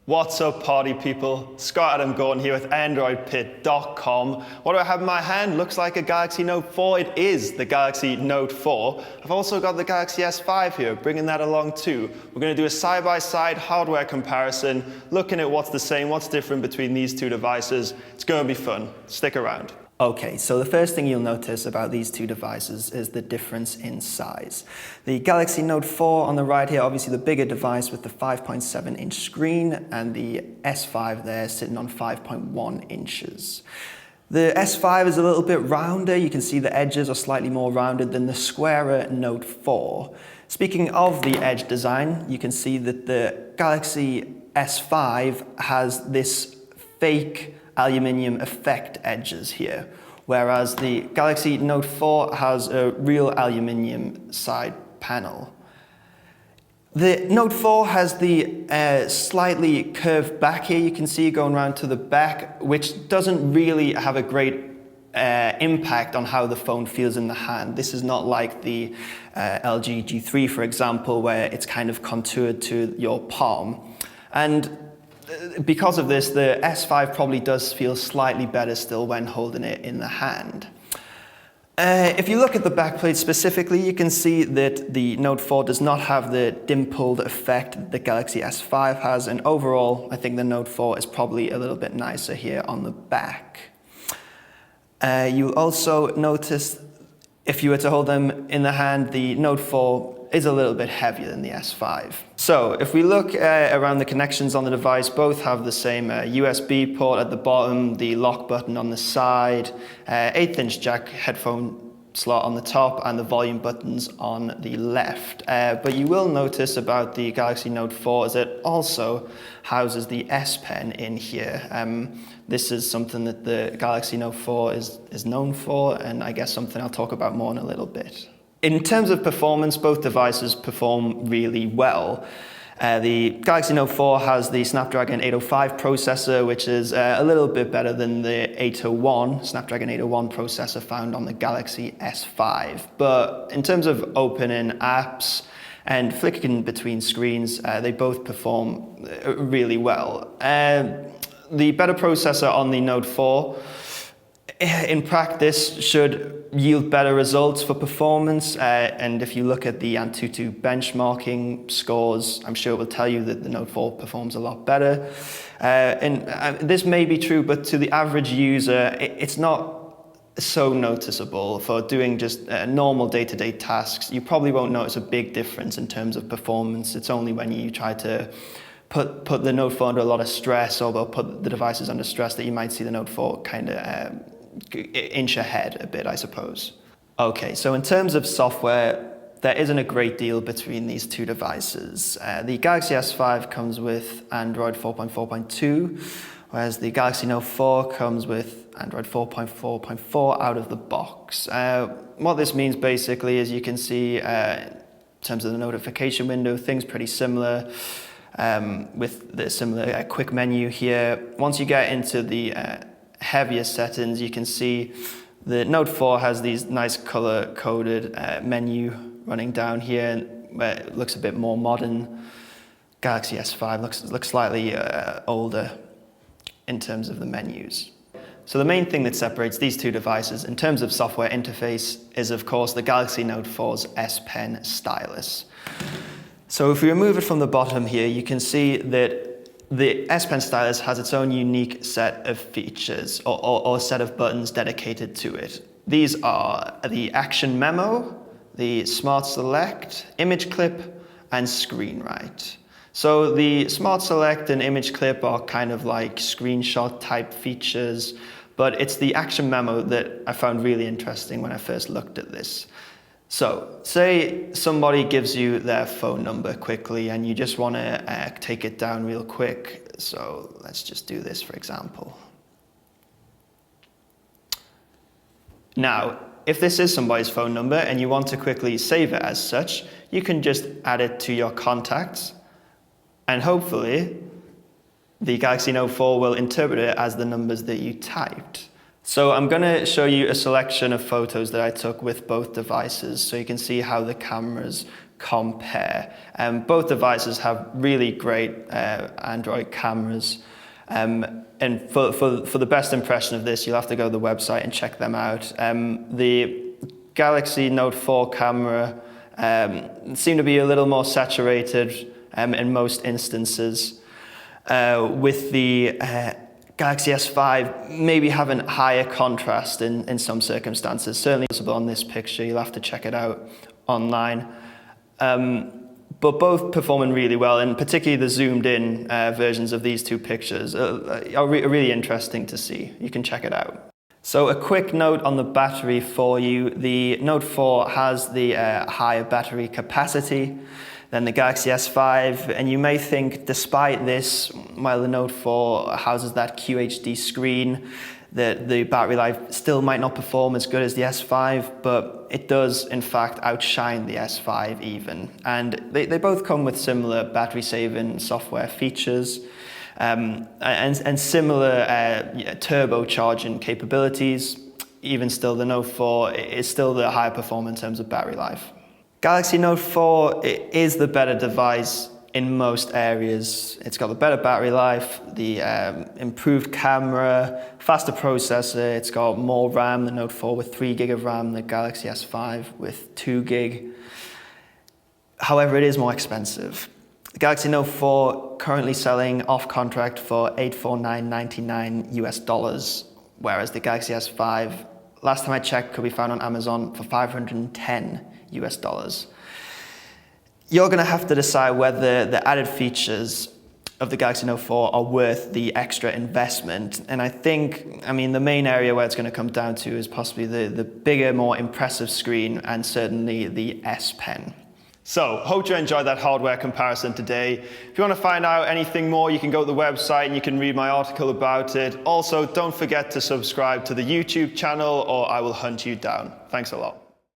What's up, party people? Scott Adam Gordon here with AndroidPIT.com. What do I have in my hand? Looks like a Galaxy Note 4. It is the Galaxy Note 4. I've also got the Galaxy S5 here, bringing that along too. We're going to do a side-by-side hardware comparison, looking at what's the same, what's different between these two devices. It's going to be fun. Stick around. Okay, so the first thing you'll notice about these two devices is the difference in size. The Galaxy Note 4 on the right here, obviously the bigger device with the 5.7-inch screen, and the S5 there sitting on 5.1 inches. The S5 is a little bit rounder. You can see the edges are slightly more rounded than the squarer Note 4. Speaking of the edge design, you can see that the Galaxy S5 has this fake aluminium effect edges here, whereas the Galaxy Note 4 has a real aluminium side panel. The Note 4 has the slightly curved back here, you can see going around to the back, which doesn't really have a great impact on how the phone feels in the hand. This is not like the LG G3, for example, where it's kind of contoured to your palm. And because of this, the S5 probably does feel slightly better still when holding it in the hand. If you look at the backplate specifically, you can see that the Note 4 does not have the dimpled effect that the Galaxy S5 has, and overall, I think the Note 4 is probably a little bit nicer here on the back. You'll also notice, if you were to hold them in the hand, the Note 4 is a little bit heavier than the S5. So if we look around the connections on the device, both have the same USB port at the bottom, the lock button on the side, 1/8-inch jack headphone slot on the top, and the volume buttons on the left. But you will notice about the Galaxy Note 4 is it also houses the S Pen in here. This is something that the Galaxy Note 4 is known for, and I guess something I'll talk about more in a little bit. In terms of performance, both devices perform really well. The Galaxy Note 4 has the Snapdragon 805 processor, which is a little bit better than the Snapdragon 801 processor found on the Galaxy S5. But in terms of opening apps and flicking between screens, they both perform really well. The better processor on the Note 4 in practice should yield better results for performance, and if you look at the Antutu benchmarking scores, I'm sure it will tell you that the Note 4 performs a lot better. This may be true, but to the average user, it's not so noticeable. For doing just normal day-to-day tasks, you probably won't notice a big difference in terms of performance. It's only when you try to put the Note 4 under a lot of stress, or they'll put the devices under stress, that you might see the Note 4 kind of inch ahead a bit, I suppose. Okay, so in terms of software, there isn't a great deal between these two devices. The Galaxy S5 comes with Android 4.4.2, whereas the Galaxy Note 4 comes with Android 4.4.4 out of the box. What this means basically is you can see, in terms of the notification window, things pretty similar, with the similar quick menu here. Once you get into the heavier settings, you can see the Note 4 has these nice color-coded menu running down here, where it looks a bit more modern. Galaxy S5 looks slightly older in terms of the menus. So the main thing that separates these two devices in terms of software interface is, of course, the Galaxy Note 4's S Pen stylus. So if we remove it from the bottom here, you can see that the S Pen stylus has its own unique set of features, or a set of buttons dedicated to it. These are the Action Memo, the Smart Select, Image Clip, and Screen Write. So the Smart Select and Image Clip are kind of like screenshot type features, but it's the Action Memo that I found really interesting when I first looked at this. So, say somebody gives you their phone number quickly and you just want to take it down real quick. So let's just do this, for example. Now, if this is somebody's phone number and you want to quickly save it as such, you can just add it to your contacts, and hopefully the Galaxy Note 4 will interpret it as the numbers that you typed. So I'm going to show you a selection of photos that I took with both devices, so you can see how the cameras compare. Both devices have really great Android cameras. And for the best impression of this, you'll have to go to the website and check them out. The Galaxy Note 4 camera seemed to be a little more saturated in most instances, with the Galaxy S5 maybe having higher contrast in some circumstances. Certainly visible on this picture, you'll have to check it out online. But both performing really well, and particularly the zoomed in versions of these two pictures are really interesting to see. You can check it out. So a quick note on the battery for you. The Note 4 has the higher battery capacity than the Galaxy S5, and you may think despite this, while the Note 4 houses that QHD screen, that the battery life still might not perform as good as the S5, but it does in fact outshine the S5 even. And they both come with similar battery saving software features and similar turbocharging capabilities. Even still, the Note 4 is still the higher performer in terms of battery life. Galaxy Note 4 is the better device in most areas. It's got the better battery life, the improved camera, faster processor. It's got more RAM, the Note 4 with 3 gig of RAM, the Galaxy S5 with 2 gig. However, it is more expensive. The Galaxy Note 4 currently selling off contract for $849.99 US, whereas the Galaxy S5, last time I checked, could be found on Amazon for $510 US. You're going to have to decide whether the added features of the Galaxy Note 4 are worth the extra investment. And I mean, the main area where it's going to come down to is possibly the bigger, more impressive screen, and certainly the S Pen. So, hope you enjoyed that hardware comparison today. If you want to find out anything more, you can go to the website and you can read my article about it. Also, don't forget to subscribe to the YouTube channel or I will hunt you down. Thanks a lot.